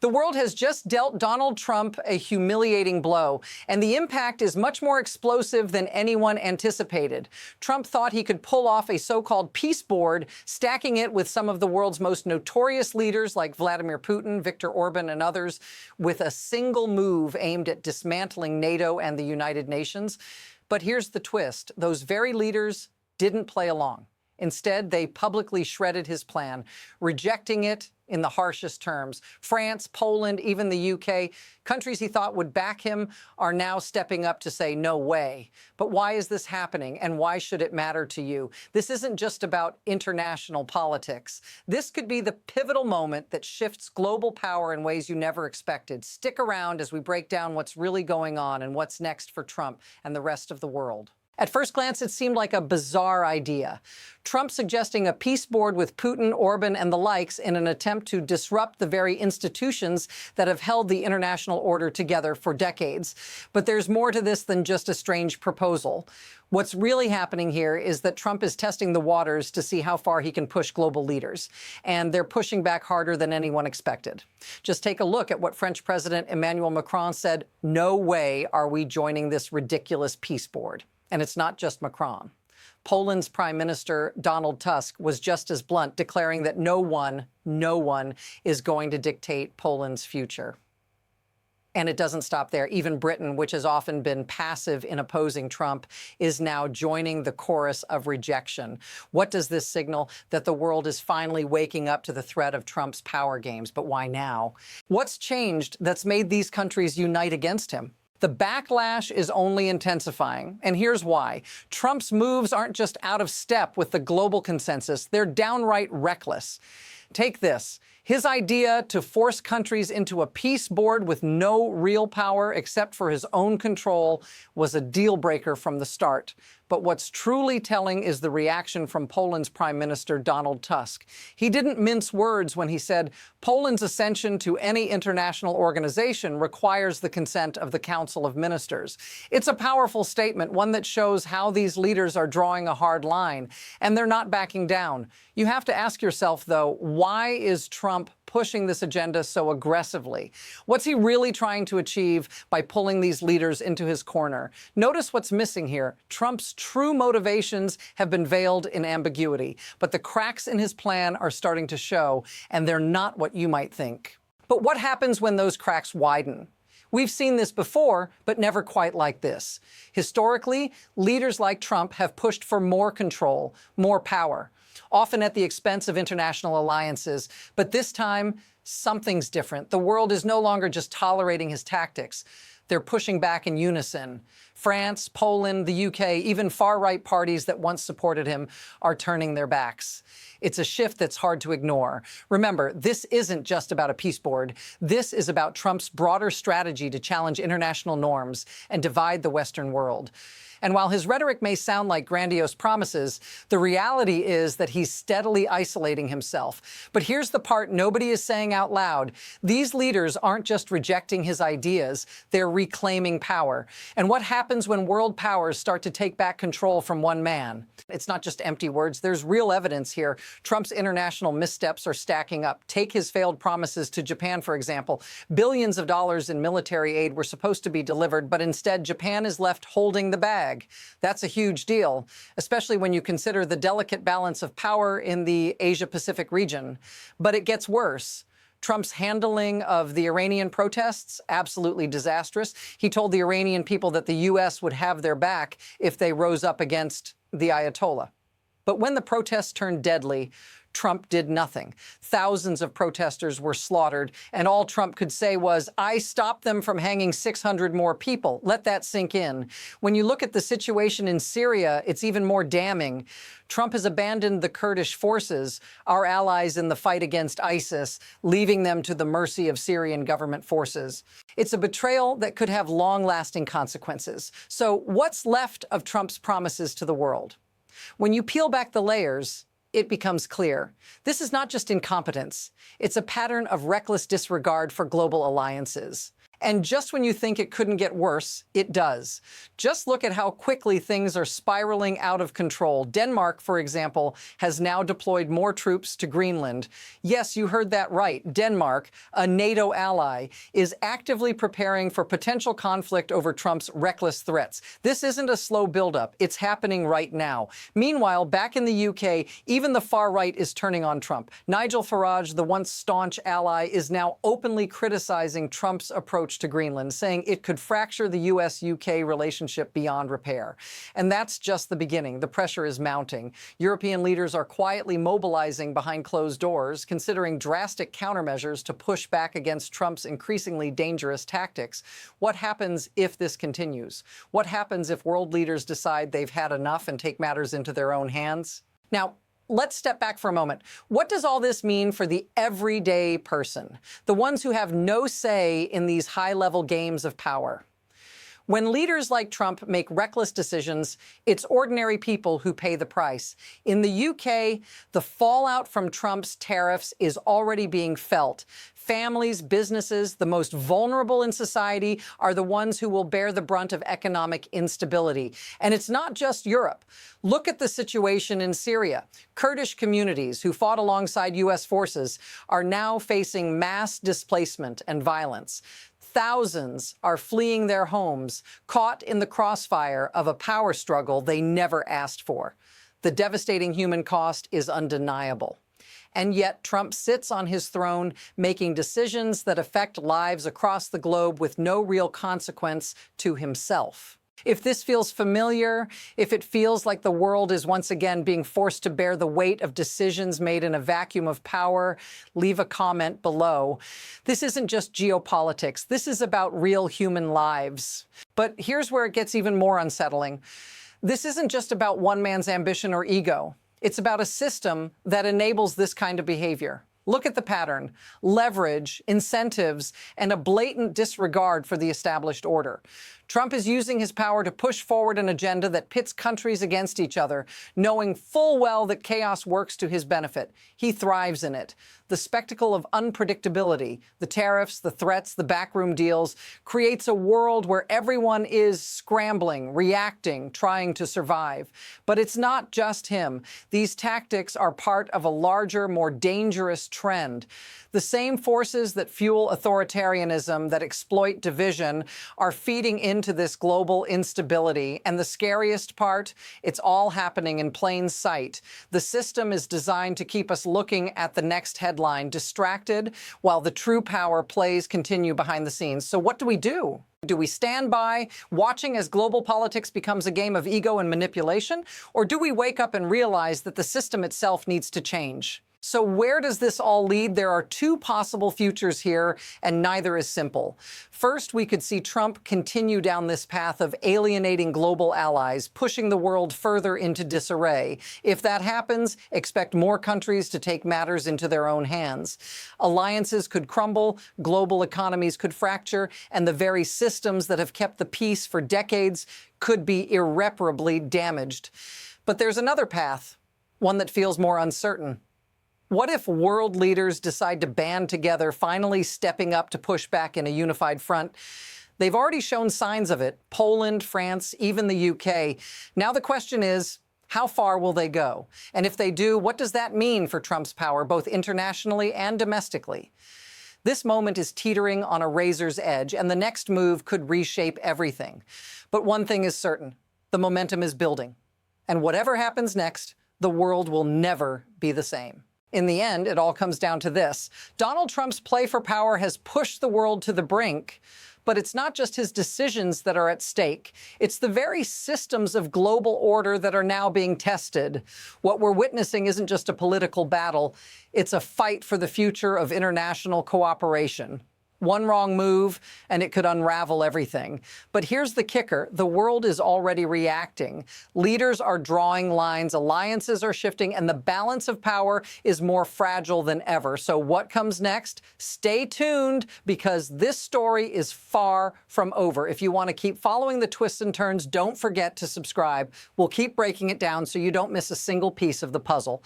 The world has just dealt Donald Trump a humiliating blow, and the impact is much more explosive than anyone anticipated. Trump thought he could pull off a so-called peace board, stacking it with some of the world's most notorious leaders like Vladimir Putin, Viktor Orban, and others, with a single move aimed at dismantling NATO and the United Nations. But here's the twist. Those very leaders didn't play along. Instead, they publicly shredded his plan, rejecting it in the harshest terms. France, Poland, even the UK, countries he thought would back him, are now stepping up to say, no way. But why is this happening, and why should it matter to you? This isn't just about international politics. This could be the pivotal moment that shifts global power in ways you never expected. Stick around as we break down what's really going on and what's next for Trump and the rest of the world. At first glance, it seemed like a bizarre idea. Trump suggesting a peace board with Putin, Orban, and the likes in an attempt to disrupt the very institutions that have held the international order together for decades. But there's more to this than just a strange proposal. What's really happening here is that Trump is testing the waters to see how far he can push global leaders. And they're pushing back harder than anyone expected. Just take a look at what French President Emmanuel Macron said, "No way are we joining this ridiculous peace board." And it's not just Macron. Poland's Prime Minister Donald Tusk was just as blunt, declaring that no one is going to dictate Poland's future. And it doesn't stop there. Even Britain, which has often been passive in opposing Trump, is now joining the chorus of rejection. What does this signal? That the world is finally waking up to the threat of Trump's power games. But why now? What's changed that's made these countries unite against him? The backlash is only intensifying, and here's why. Trump's moves aren't just out of step with the global consensus, they're downright reckless. Take this. His idea to force countries into a peace board with no real power except for his own control was a deal breaker from the start. But what's truly telling is the reaction from Poland's Prime Minister Donald Tusk. He didn't mince words when he said, Poland's ascension to any international organization requires the consent of the Council of Ministers. It's a powerful statement, one that shows how these leaders are drawing a hard line, and they're not backing down. You have to ask yourself, though, why is Trump pushing this agenda so aggressively? What's he really trying to achieve by pulling these leaders into his corner? Notice what's missing here. Trump's true motivations have been veiled in ambiguity, but the cracks in his plan are starting to show, and they're not what you might think. But what happens when those cracks widen? We've seen this before, but never quite like this. Historically, leaders like Trump have pushed for more control, more power, often at the expense of international alliances. But this time, something's different. The world is no longer just tolerating his tactics. They're pushing back in unison. France, Poland, the UK, even far-right parties that once supported him are turning their backs. It's a shift that's hard to ignore. Remember, this isn't just about a peace board. This is about Trump's broader strategy to challenge international norms and divide the Western world. And while his rhetoric may sound like grandiose promises, the reality is that he's steadily isolating himself. But here's the part nobody is saying out loud. These leaders aren't just rejecting his ideas, they're reclaiming power. And what happens when world powers start to take back control from one man? It's not just empty words. There's real evidence here. Trump's international missteps are stacking up. Take his failed promises to Japan, for example. Billions of dollars in military aid were supposed to be delivered, but instead Japan is left holding the bag. That's a huge deal, especially when you consider the delicate balance of power in the Asia-Pacific region. But it gets worse. Trump's handling of the Iranian protests, absolutely disastrous. He told the Iranian people that the U.S. would have their back if they rose up against the Ayatollah. But when the protests turned deadly, Trump did nothing. Thousands of protesters were slaughtered, and all Trump could say was, I stopped them from hanging 600 more people. Let that sink in. When you look at the situation in Syria, it's even more damning. Trump has abandoned the Kurdish forces, our allies in the fight against ISIS, leaving them to the mercy of Syrian government forces. It's a betrayal that could have long-lasting consequences. So what's left of Trump's promises to the world? When you peel back the layers, it becomes clear. This is not just incompetence. It's a pattern of reckless disregard for global alliances. And just when you think it couldn't get worse, it does. Just look at how quickly things are spiraling out of control. Denmark, for example, has now deployed more troops to Greenland. Yes, you heard that right. Denmark, a NATO ally, is actively preparing for potential conflict over Trump's reckless threats. This isn't a slow buildup. It's happening right now. Meanwhile, back in the UK, even the far right is turning on Trump. Nigel Farage, the once staunch ally, is now openly criticizing Trump's approach to Greenland, saying it could fracture the US-UK relationship beyond repair. And that's just the beginning. The pressure is mounting. European leaders are quietly mobilizing behind closed doors, considering drastic countermeasures to push back against Trump's increasingly dangerous tactics. What happens if this continues? What happens if world leaders decide they've had enough and take matters into their own hands? Now, let's step back for a moment. What does all this mean for the everyday person, the ones who have no say in these high-level games of power? When leaders like Trump make reckless decisions, it's ordinary people who pay the price. In the UK, the fallout from Trump's tariffs is already being felt. Families, businesses, the most vulnerable in society are the ones who will bear the brunt of economic instability. And it's not just Europe. Look at the situation in Syria. Kurdish communities who fought alongside U.S. forces are now facing mass displacement and violence. Thousands are fleeing their homes, caught in the crossfire of a power struggle they never asked for. The devastating human cost is undeniable. And yet Trump sits on his throne making decisions that affect lives across the globe with no real consequence to himself. If this feels familiar, if it feels like the world is once again being forced to bear the weight of decisions made in a vacuum of power, leave a comment below. This isn't just geopolitics. This is about real human lives. But here's where it gets even more unsettling. This isn't just about one man's ambition or ego. It's about a system that enables this kind of behavior. Look at the pattern: leverage, incentives, and a blatant disregard for the established order. Trump is using his power to push forward an agenda that pits countries against each other, knowing full well that chaos works to his benefit. He thrives in it. The spectacle of unpredictability, the tariffs, the threats, the backroom deals, creates a world where everyone is scrambling, reacting, trying to survive. But it's not just him. These tactics are part of a larger, more dangerous trend. The same forces that fuel authoritarianism, that exploit division, are feeding into this global instability. And the scariest part, it's all happening in plain sight. The system is designed to keep us looking at the next headline, distracted, while the true power plays continue behind the scenes. So what do we do? Do we stand by, watching as global politics becomes a game of ego and manipulation? Or do we wake up and realize that the system itself needs to change? So where does this all lead? There are two possible futures here, and neither is simple. First, we could see Trump continue down this path of alienating global allies, pushing the world further into disarray. If that happens, expect more countries to take matters into their own hands. Alliances could crumble, global economies could fracture, and the very systems that have kept the peace for decades could be irreparably damaged. But there's another path, one that feels more uncertain. What if world leaders decide to band together, finally stepping up to push back in a unified front? They've already shown signs of it. Poland, France, even the UK. Now the question is, how far will they go? And if they do, what does that mean for Trump's power, both internationally and domestically? This moment is teetering on a razor's edge, and the next move could reshape everything. But one thing is certain: the momentum is building. And whatever happens next, the world will never be the same. In the end, it all comes down to this. Donald Trump's play for power has pushed the world to the brink, but it's not just his decisions that are at stake. It's the very systems of global order that are now being tested. What we're witnessing isn't just a political battle. It's a fight for the future of international cooperation. One wrong move, and it could unravel everything. But here's the kicker. The world is already reacting. Leaders are drawing lines, alliances are shifting, and the balance of power is more fragile than ever. So what comes next? Stay tuned, because this story is far from over. If you want to keep following the twists and turns, don't forget to subscribe. We'll keep breaking it down so you don't miss a single piece of the puzzle.